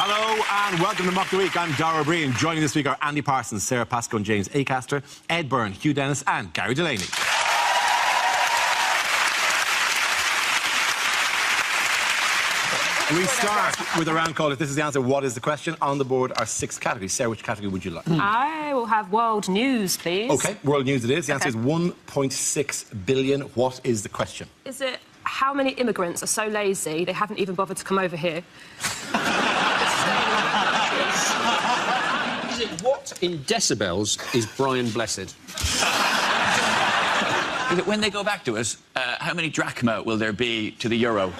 Hello and welcome to Mock the Week. I'm Dara O'Brien. Joining this week are Andy Parsons, Sarah Pascoe and James Acaster, Ed Byrne, Hugh Dennis and Gary Delaney. We start with a round call. If this is the answer, what is the question? On the board are 6 categories. Sarah, which category would you like? I will have world news, please. OK, world news it is. The answer is 1.6 billion. What is the question? Is it how many immigrants are so lazy they haven't even bothered to come over here? Is it what in decibels is Brian Blessed? Is it when they go back to us, how many drachma will there be to the euro?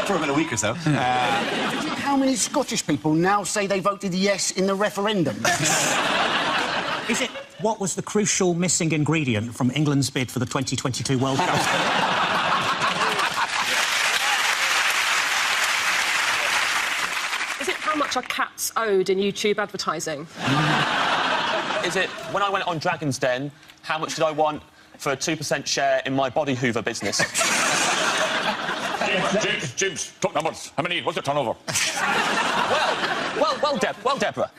For about a week or so. How many Scottish people now say they voted yes in the referendum? Is it what was the crucial missing ingredient from England's bid for the 2022 World Cup? Is it how much are cats owed in YouTube advertising? Is it when I went on Dragon's Den, how much did I want for a 2% share in my body hoover business? James, talk numbers. How many? What's your turnover? Well, Deborah.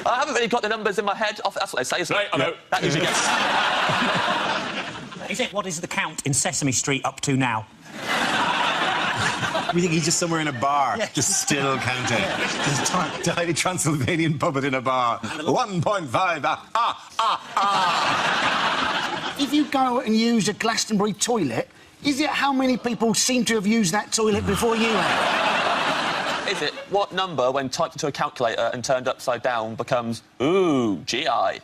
I haven't really got the numbers in my head. That's what they say, isn't it? Right, I'm out. That usually gets... Is it what is the count in Sesame Street up to now? We think he's just somewhere in a bar, just still counting. Just tiny Transylvanian puppet in a bar. 1.5. If you go and use a Glastonbury toilet, is it how many people seem to have used that toilet before you have? Is it what number, when typed into a calculator and turned upside down, becomes, ooh, GI? Is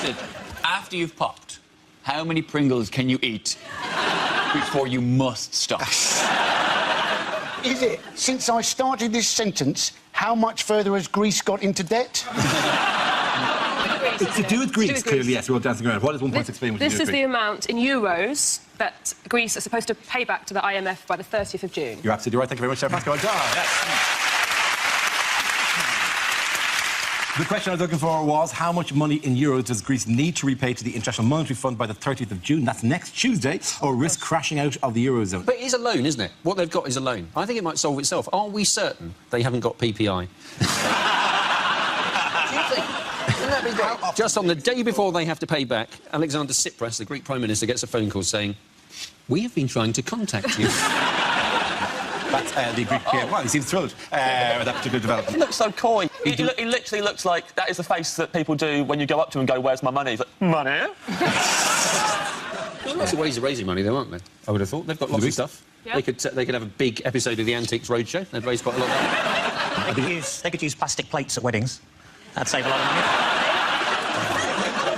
it after you've popped, how many Pringles can you eat before you must stop? Is it, since I started this sentence, how much further has Greece got into debt? It's to do with Greece, clearly, yes, we're all dancing around. What is 1.6 billion? This is the amount in euros that Greece is supposed to pay back to the IMF by the 30th of June. You're absolutely right. Thank you very much, Sarah Pascoe. The question I was looking for was how much money in euros does Greece need to repay to the International Monetary Fund by the 30th of June? That's next Tuesday, or risk crashing out of the Eurozone. But it is a loan, isn't it? What they've got is a loan. I think it might solve itself. Are we certain they haven't got PPI? Just on the day before they have to pay back, Alexander Tsipras, the Greek Prime Minister, gets a phone call saying, "We have been trying to contact you." That's the Greek PM. Well, he seems thrilled with that particular development. He looks so coy. He literally looks like that is the face that people do when you go up to him and go, "Where's my money?" He's like, "Money?" There's lots of ways of raising money, though, aren't there? I would have thought. They've got lots of stuff. Yeah. They could have a big episode of the Antiques Roadshow. They'd raise quite a lot of money. They could use plastic plates at weddings. That'd save a lot of money.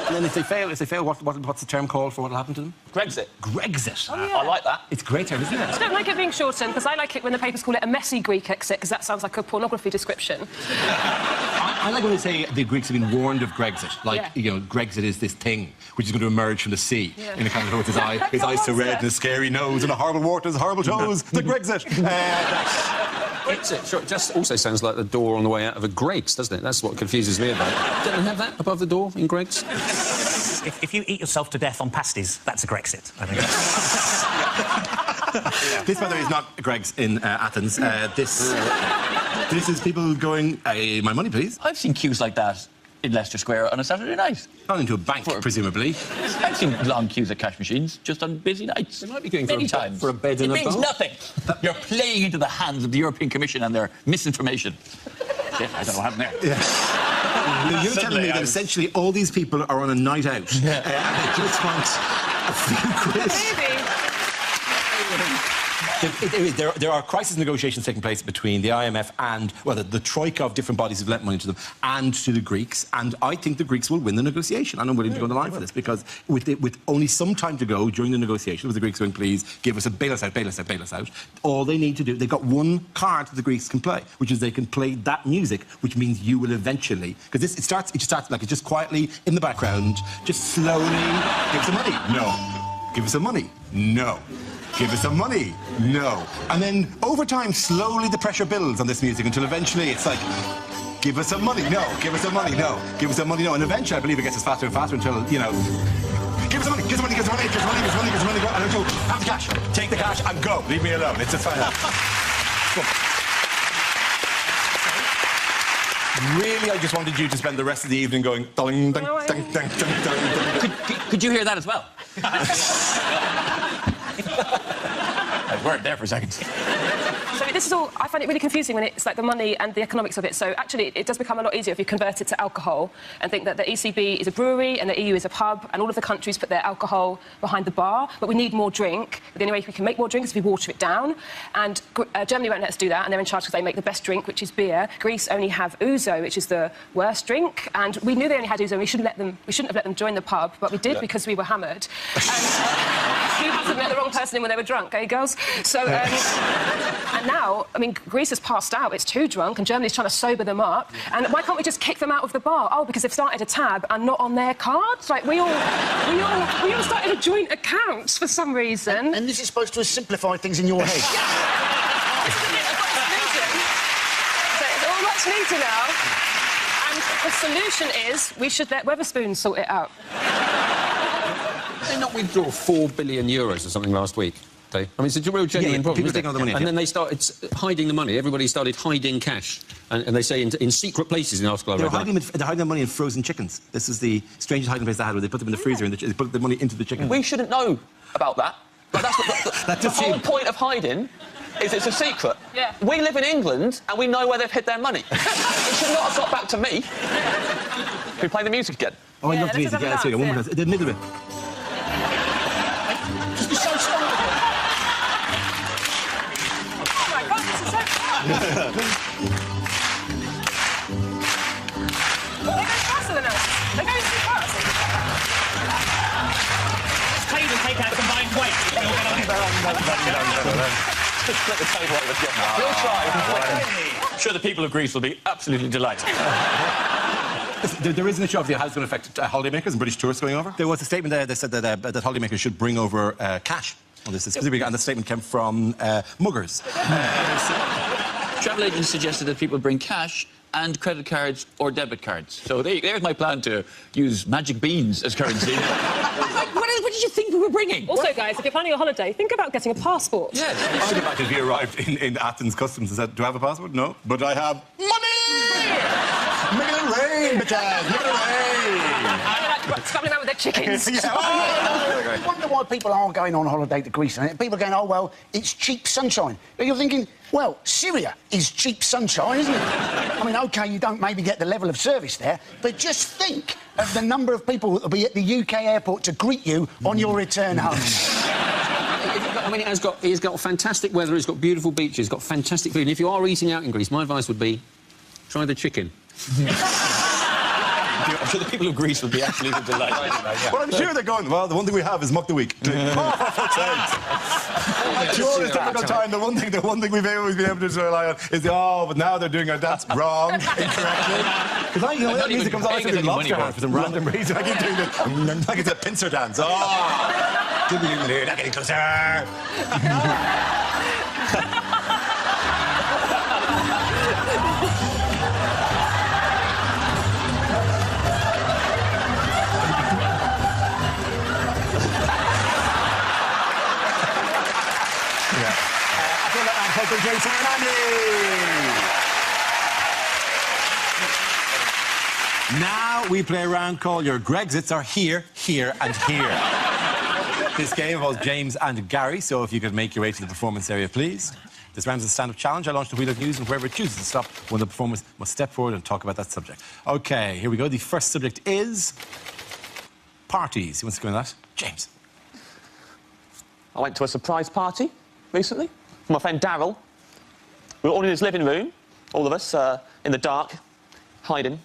And then if they fail, what's the term called for what will happen to them? Grexit. Grexit. Oh, yeah. I like that. It's a great term, isn't it? I don't like it being shortened, because I like it when the papers call it a messy Greek exit, because that sounds like a pornography description. I like when they say the Greeks have been warned of Grexit. Like, you know, Grexit is this thing which is going to emerge from the sea in a kind of with his eyes so red and a scary nose and a horrible wart and his horrible toes. The Grexit. Grexit, sure. It just also sounds like the door on the way out of a Greggs, doesn't it? That's what confuses me about it. Don't they have that above the door in Greggs? If you eat yourself to death on pasties, that's a Grexit, I think. This, by the way, is not Greggs in Athens. This is people going, hey, my money, please. I've seen queues like that in Leicester Square on a Saturday night. Not into a bank, presumably. I've seen long queues at cash machines just on busy nights. They might be going many for times. For a bed and a It means bowl. nothing. You're playing into the hands of the European Commission and their misinformation. Yeah, I don't know what happened there. Yeah. You're telling me that essentially all these people are on a night out and they just want a few quid. Maybe. There are crisis negotiations taking place between the IMF and, well, the troika of different bodies who've lent money to them and to the Greeks, and I think the Greeks will win the negotiation, and I'm willing to go on the line for this, because with only some time to go during the negotiation, with the Greeks going, please, give us a bail us out, bail us out, bail us out, all they need to do, they've got one card that the Greeks can play, which is they can play that music, which means you will eventually, because it just starts like it's just quietly in the background, just slowly, give us some money, no. Give us some money, no. Give us some money, no. And then, over time, slowly the pressure builds on this music until eventually it's like, give us some money, no. Give us some money, no. Give us some money, no. And eventually, I believe it gets us faster and faster until, you know, give us some money, give us money, give us money, give us money, give us money, give us money, go. And I go, have the cash, take the cash and go. Leave me alone, it's just fine. Really, I just wanted you to spend the rest of the evening going, ding, ding, ding, ding, ding, ding. Could you hear that as well? I weren't there for a second. So this is all, I find it really confusing when it's like the money and the economics of it. So actually, it does become a lot easier if you convert it to alcohol and think that the ECB is a brewery and the EU is a pub, and all of the countries put their alcohol behind the bar, but we need more drink. But the only way we can make more drink is if we water it down. And Germany won't let us do that, and they're in charge because they make the best drink, which is beer. Greece only have ouzo, which is the worst drink, and we knew they only had ouzo, and we shouldn't have let them join the pub, but we did because we were hammered. And who hasn't let the wrong person in when they were drunk, eh, girls? So, and now, I mean, Greece has passed out, it's too drunk, and Germany's trying to sober them up. And why can't we just kick them out of the bar? Oh, because they've started a tab and not on their cards? Like, we all started a joint account for some reason. And this is supposed to simplify things in your head. So it's all much neater now. And the solution is we should let Wetherspoons sort it out. Did they not withdraw €4 billion or something last week? I mean, it's a real genuine problem. People taking all the money. And then they started hiding the money. Everybody started hiding cash. And they say in secret places in the article I read. They're hiding their money in frozen chickens. This is the strangest hiding place they had, where they put them in the freezer and they put the money into the chicken. We shouldn't know about that. Like, that's the whole point of hiding. Is it's a secret. Yeah. We live in England and we know where they've hid their money. It should not have got back to me. Can we play the music again? Oh, I love the music. Yeah, let's hear it. One more time. The middle of it. Just be so strong. Oh my God, this is so fun. They're going faster than us. They're going too fast. Table take out combined weight. Just flip the table over again. We'll try. I'm sure the people of Greece will be absolutely delighted. There is an issue of how it's going to affect holidaymakers and British tourists going over. There was a statement there that said that holidaymakers should bring over cash on this specifically, and the statement came from muggers. Travel agents suggested that people bring cash and credit cards or debit cards. So there's my plan to use magic beans as currency. What did you think we were bringing? Also, guys, if you're planning a holiday, think about getting a passport. Yes. I can imagine if you arrived in Athens Customs and said, do I have a passport? No. But I have money! Make it rain, bitches! Make it rain! Scrabbling around with their chickens. I wonder why people aren't going on holiday to Greece. People are going, oh, well, it's cheap sunshine. But you're thinking, well, Syria is cheap sunshine, isn't it? I mean, OK, you don't maybe get the level of service there, but just think of the number of people that will be at the UK airport to greet you on your return home. I mean, it's got fantastic weather, it's got beautiful beaches, it's got fantastic food. And if you are eating out in Greece, my advice would be, try the chicken. I'm sure the people of Greece would be absolutely delighted. Well, I'm sure they're going, well, the one thing we have is Muck the Week. Oh, for fuck's sake. During this difficult time, the one thing we've always been able to rely on is but now they're doing our dance wrong, incorrectly. Because that music comes on, I do lobster hand for some random reason. I keep doing this, like it's a pincer dance. Oh! Not getting closer. Jason and Andy. Now we play a round called Your Grexits Are Here, Here and Here. This game involves James and Gary, so if you could make your way to the performance area, please. This round is a stand-up challenge. I launched the Wheel of News, and whoever chooses to stop, one of the performers must step forward and talk about that subject. OK, here we go. The first subject is parties. Who wants to go on that? James. I went to a surprise party recently from my friend Darryl. We were all in his living room, all of us, in the dark, hiding.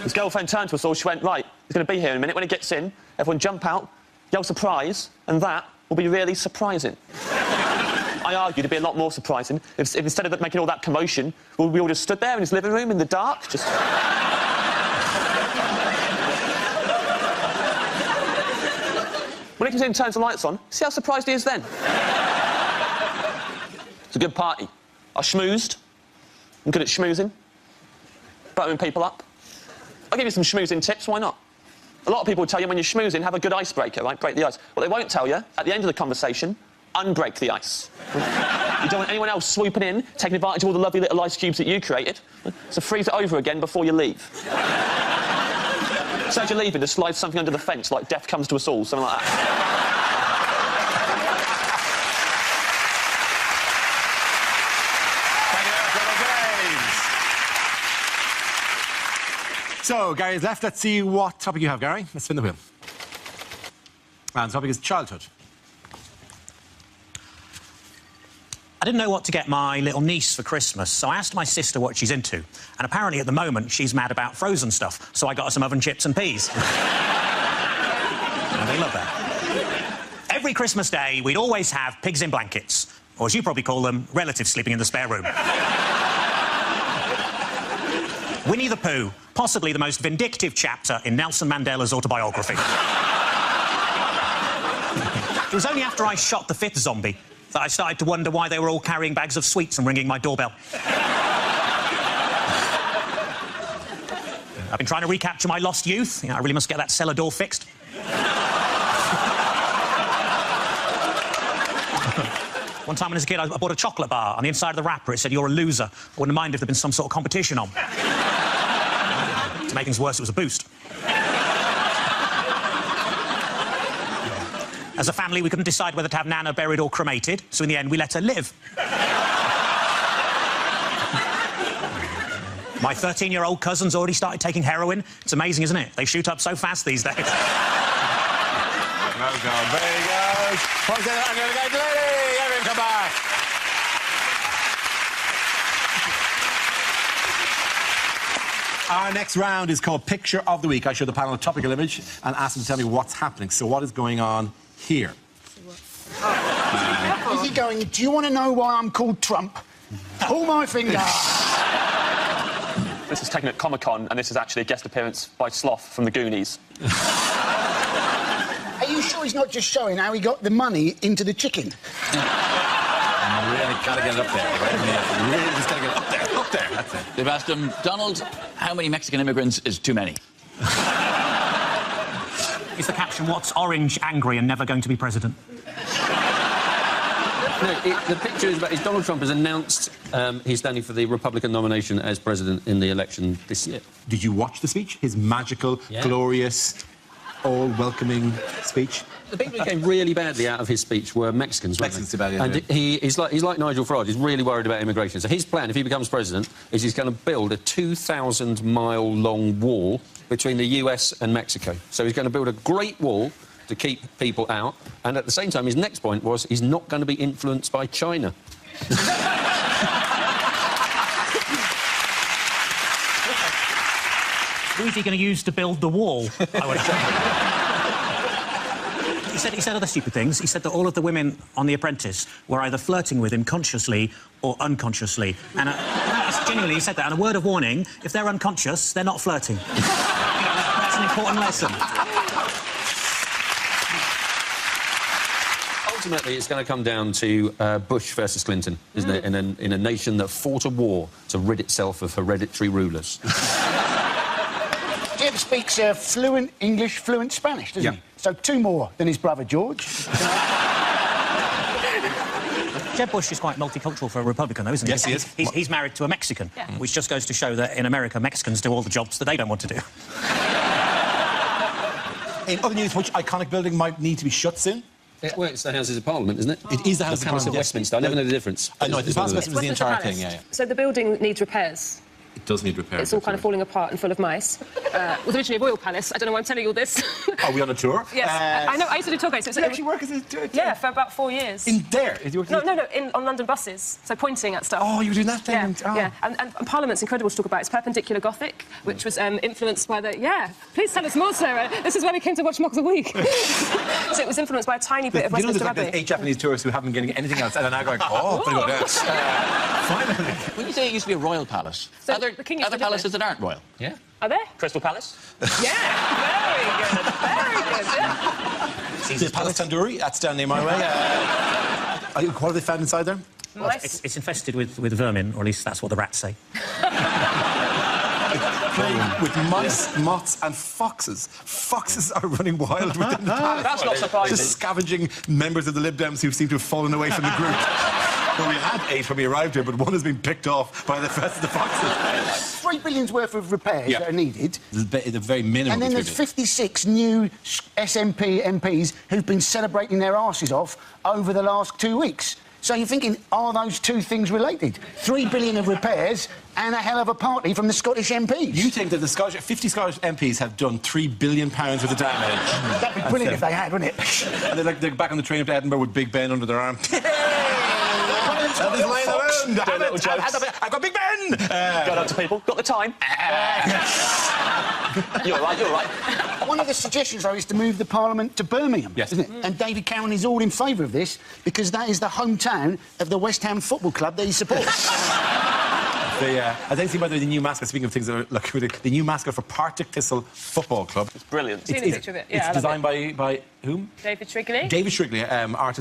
His girlfriend turned to us all, she went, right, he's going to be here in a minute. When he gets in, everyone jump out, yell surprise, and that will be really surprising. I argued it'd be a lot more surprising if instead of making all that commotion, we all just stood there in his living room in the dark, just... When he comes in and turns the lights on, see how surprised he is then? It's a good party. I schmoozed. I'm good at schmoozing. Buttering people up. I'll give you some schmoozing tips, why not? A lot of people tell you when you're schmoozing, have a good icebreaker, right? Break the ice. What they won't tell you, at the end of the conversation, unbreak the ice. You don't want anyone else swooping in, taking advantage of all the lovely little ice cubes that you created. So freeze it over again before you leave. So as you're leaving, just slide something under the fence, like death comes to us all, something like that. So, Gary's left. Let's see what topic you have, Gary. Let's spin the wheel. And the topic is childhood. I didn't know what to get my little niece for Christmas, so I asked my sister what she's into. And apparently, at the moment, she's mad about frozen stuff, so I got her some oven chips and peas. And they love that. Every Christmas Day, we'd always have pigs in blankets, or as you probably call them, relatives sleeping in the spare room. Winnie the Pooh, possibly the most vindictive chapter in Nelson Mandela's autobiography. It was only after I shot the 5th zombie that I started to wonder why they were all carrying bags of sweets and ringing my doorbell. I've been trying to recapture my lost youth. You know, I really must get that cellar door fixed. One time when I was a kid, I bought a chocolate bar. On the inside of the wrapper, it said, "You're a loser." I wouldn't mind if there'd been some sort of competition on. To make things worse, it was a boost. As a family, we couldn't decide whether to have Nana buried or cremated, so in the end, we let her live. My 13-year-old cousin's already started taking heroin. It's amazing, isn't it? They shoot up so fast these days. Well done. Very good. Point to the lady. Everyone come back. Our next round is called Picture of the Week. I show the panel a topical image and ask them to tell me what's happening. So what is going on here? Is he going, do you want to know why I'm called Trump? Pull my finger. This is taken at Comic-Con, and this is actually a guest appearance by Sloth from the Goonies. Are you sure he's not just showing how he got the money into the chicken? Really gotta get it up there, right? Yeah, really just gotta get it up there. Up there, that's it. They've asked him, Donald, how many Mexican immigrants is too many? Is the caption, "What's orange, angry, and never going to be president"? No, the picture is about Donald Trump has announced he's standing for the Republican nomination as president in the election this year. Did you watch the speech? His magical, glorious, all-welcoming speech? The people who came really badly out of his speech were Mexicans, weren't Mexicans they? too badly, and he's like Nigel Farage. He's really worried about immigration. So his plan, if he becomes president, is he's going to build a 2,000-mile-long wall between the US and Mexico. So he's going to build a great wall to keep people out, and at the same time, his next point was he's not going to be influenced by China. Who is he going to use to build the wall? I would He said other stupid things. He said that all of the women on The Apprentice were either flirting with him consciously or unconsciously. And genuinely, he said that. And a word of warning, if they're unconscious, they're not flirting. That's an important lesson. Ultimately, it's going to come down to Bush versus Clinton, isn't it? In a nation that fought a war to rid itself of hereditary rulers. Jeb speaks fluent English, fluent Spanish, doesn't he? So 2 more than his brother George. Jeb Bush is quite multicultural for a Republican, though, isn't he? Yes, he is. He's married to a Mexican, which just goes to show that in America, Mexicans do all the jobs that they don't want to do. In other news, which iconic building might need to be shut soon? Well, it's the Houses of Parliament, isn't it? It is the House of Palace Parliament. of Westminster. I never know the difference. I know, the Palace of Westminster is the entire thing, So the building needs repairs. It does need repair. It's all kind of falling apart and full of mice. It was originally a royal palace. I don't know why I'm telling you all this. Are we on a tour? Yes, I know. I used to do tour guides. So Did you actually work as a tour? Yeah, for about 4 years. In there? Is you No, on London buses. So pointing at stuff. Oh, you were doing that thing? Yeah, yeah. And Parliament's incredible to talk about. It's perpendicular Gothic, which was influenced by the... Yeah, please tell us more, Sarah. This is why we came to watch Mock of the Week. So it was influenced by a tiny bit of Westminster Abbey. There's 8 Japanese tourists who haven't been getting anything else and are now going, oh, pretty good, yes. Finally. When you say it used to be a royal palace, So are there the king used other to live palaces that aren't royal? Yeah. Are there? Crystal Palace? Yeah, very good, yeah. The Palace Tandoori, that's down near my way. What have they found inside there? Nice. It's infested with vermin, or at least that's what the rats say. Playing with mice, moths and foxes. Foxes are running wild within the palace. That's not surprising. Just scavenging members of the Lib Dems who seem to have fallen away from the group. Well, we had 8 when we arrived here, but one has been picked off by the rest of the foxes. 3 billion's worth of repairs that are needed. The very minimum. And then there's 56 new SNP MPs who've been celebrating their arses off over the last 2 weeks. So you're thinking, are those two things related? 3 billion of repairs and a hell of a party from the Scottish MPs. You think that the 50 Scottish MPs have done £3 billion worth of damage? That'd be brilliant if they had, wouldn't it? And they're back on the train up to Edinburgh with Big Ben under their arm. Somebody's lying around. I've got Big Ben! Got up to people. Got the time. You're all right, you're all right. One of the suggestions, though, is to move the Parliament to Birmingham, yes. isn't it? And David Cameron is all in favour of this because that is the hometown of the West Ham Football Club that he supports. I don't see whether the new mascot, speaking of things that are looking at the new mascot for Partick Thistle Football Club. It's brilliant. Seen a picture of it. Yeah, it's designed by whom? David Shrigley. David Shrigley,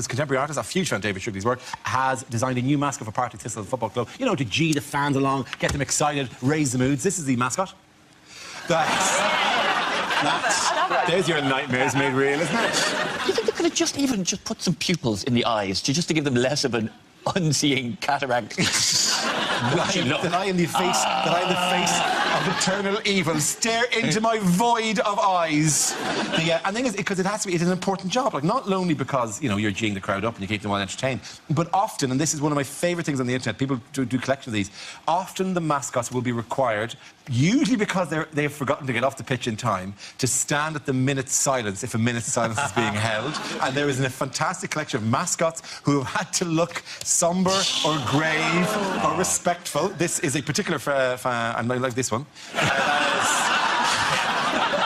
contemporary artist, a huge fan of David Shrigley's work, has designed a new mascot for Partick Thistle Football Club. You know, to G the fans along, get them excited, raise the moods. This is the mascot. There's your nightmares made real, isn't it? Do you think they could have just put some pupils in the eyes just to give them less of an unseeing cataract? That I in the face of eternal evil stare into my void of eyes. And the thing is, because it's an important job. Like, not only because, you know, you're geeing the crowd up and you keep them all entertained, but often, and this is one of my favourite things on the internet, people do collections of these, often the mascots will be required, usually because they've forgotten to get off the pitch in time, to stand at the minute's silence if a minute's silence is being held. And there is a fantastic collection of mascots who have had to look sombre or grave or respectful. This is a particular and I like this one.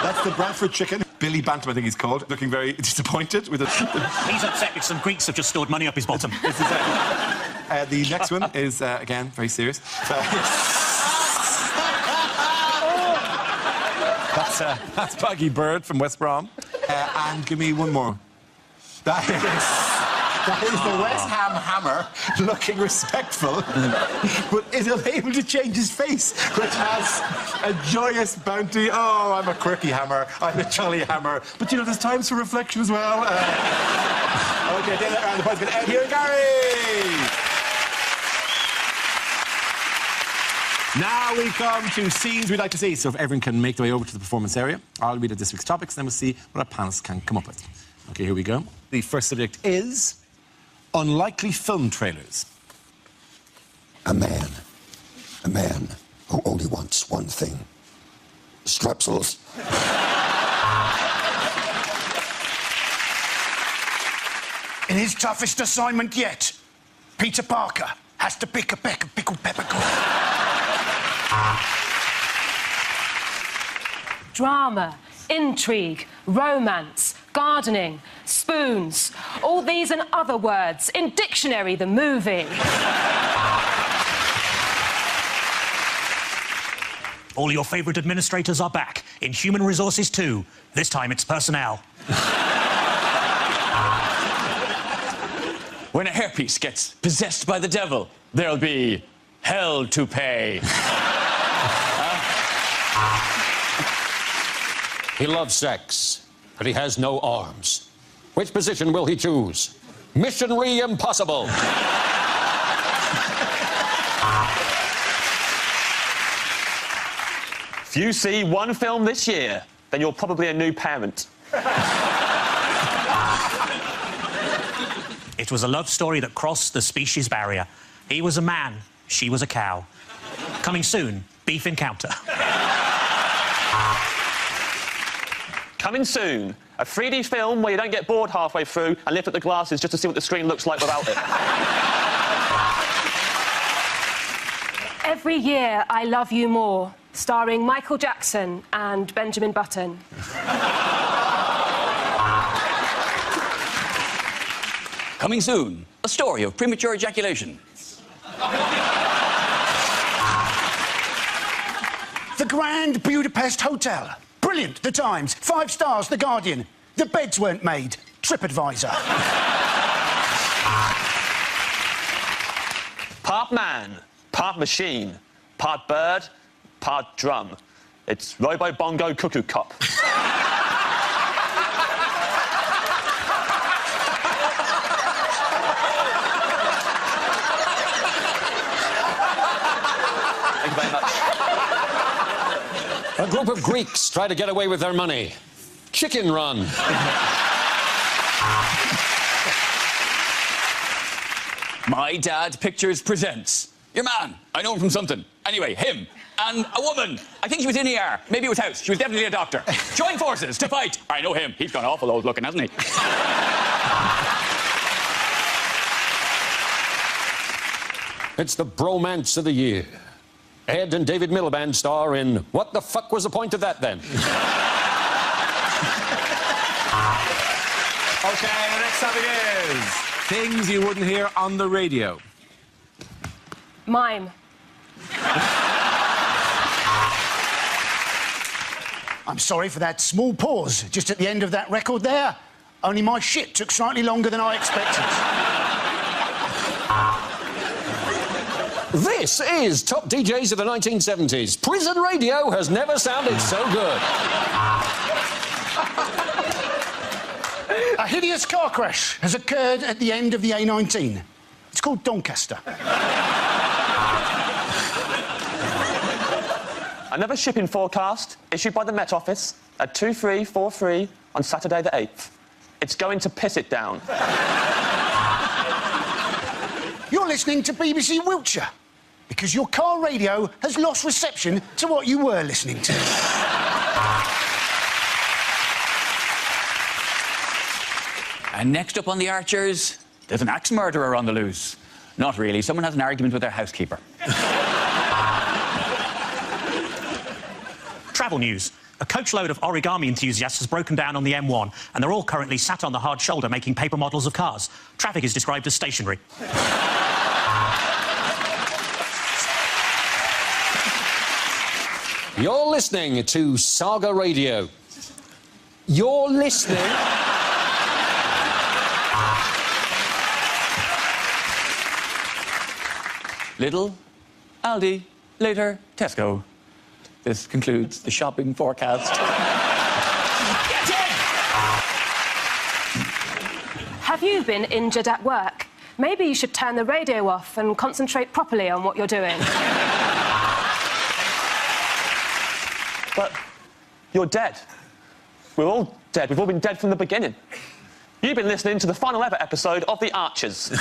That's the Bradford chicken. Billy Bantam, I think he's called, looking very disappointed with it. He's upset because some Greeks have just stored money up his bottom. The next one is, again, very serious. That's Baggy Bird from West Brom. And give me one more. That is the West Ham Hammer, looking respectful, but is unable to change his face, which has a joyous bounty. Oh, I'm a quirky hammer, I'm a jolly hammer. But, you know, there's times for reflection as well. OK, then around the points with Ed here and Gary. Now we come to scenes we'd like to see. So if everyone can make their way over to the performance area, I'll read out this week's topics, and then we'll see what our panelists can come up with. OK, here we go. The first subject is unlikely film trailers. A man who only wants one thing. Strepsils. In his toughest assignment yet, Peter Parker has to pick a peck of pickled peppercorn. Drama, intrigue, romance, gardening, spoons. All these and other words in Dictionary the movie. All your favourite administrators are back in Human Resources 2. This time it's personnel. When a hairpiece gets possessed by the devil, there'll be hell to pay. He loves sex, but he has no arms. Which position will he choose? Missionary impossible. If you see one film this year, then you're probably a new parent. It was a love story that crossed the species barrier. He was a man, she was a cow. Coming soon Beef Encounter. Coming soon, a 3D film where you don't get bored halfway through and lift up the glasses just to see what the screen looks like without it. Every Year I Love You More, starring Michael Jackson and Benjamin Button. Coming soon, a story of premature ejaculation. The Grand Budapest Hotel. Brilliant, The Times. 5 stars, The Guardian. The beds weren't made, TripAdvisor. Part man, part machine, part bird, part drum. It's Robo Bongo Cuckoo Cop. Thank you very much. A group of Greeks try to get away with their money. Chicken Run. My Dad Pictures presents. Your man, I know him from something. Anyway, him and a woman. I think she was in ER. Maybe it was House. She was definitely a doctor. Join forces to fight. I know him. He's gone awful old looking, hasn't he? It's the bromance of the year. Ed and David Miliband star in What the Fuck Was the Point of That, then? OK, the next topic is things you wouldn't hear on the radio. Mime. I'm sorry for that small pause just at the end of that record there. Only my shit took slightly longer than I expected. This is Top DJs of the 1970s. Prison radio has never sounded so good. A hideous car crash has occurred at the end of the A19. It's called Doncaster. Another shipping forecast issued by the Met Office at 2343 on Saturday the 8th. It's going to piss it down. You're listening to BBC Wiltshire because your car radio has lost reception to what you were listening to. And next up on the Archers, there's an axe murderer on the loose. Not really. Someone has an argument with their housekeeper. Travel news. A coachload of origami enthusiasts has broken down on the M1, and they're all currently sat on the hard shoulder making paper models of cars. Traffic is described as stationary. You're listening to Saga Radio. You're listening... Lidl, Aldi, later Tesco. This concludes the shopping forecast. Get in! Have you been injured at work? Maybe you should turn the radio off and concentrate properly on what you're doing. But you're dead. We're all dead. We've all been dead from the beginning. You've been listening to the final ever episode of The Archers.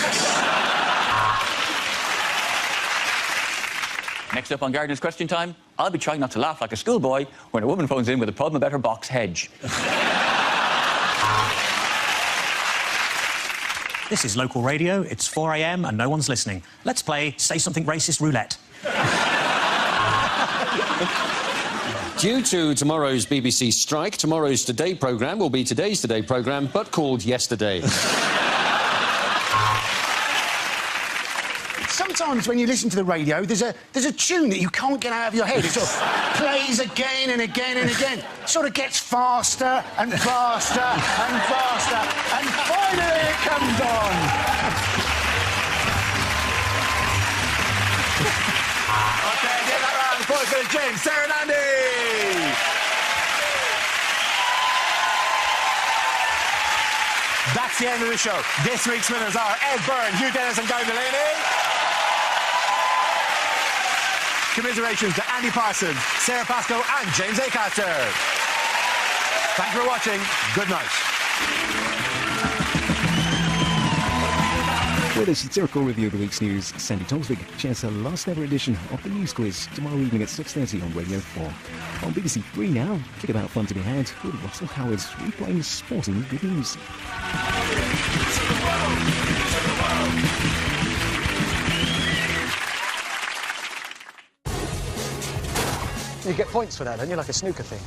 Next up on Gardener's Question Time, I'll be trying not to laugh like a schoolboy when a woman phones in with a problem about her box hedge. This is local radio, it's 4 a.m. and no one's listening. Let's play Say Something Racist Roulette. Due to tomorrow's BBC strike, tomorrow's Today programme will be today's Today programme, but called Yesterday. Sometimes when you listen to the radio, there's a tune that you can't get out of your head. It sort of plays again and again and again. It sort of gets faster and faster and faster, and finally it comes on. OK, give that round of applause to James, Sarah and Andy! That's the end of the show. This week's winners are Ed Byrne, Hugh Dennis and Guy Delaney. Commiserations to Andy Parsons, Sarah Pascoe and James Acaster. Thank you for watching. Good night. With a satirical review of the week's news, Sandy Tolsvig shares her last ever edition of the News Quiz tomorrow evening at 6:30 on Radio 4. On BBC 3 now, think about fun to be had with Russell Howard replaying sporting good news. You get points for that, don't you? Like a snooker thing.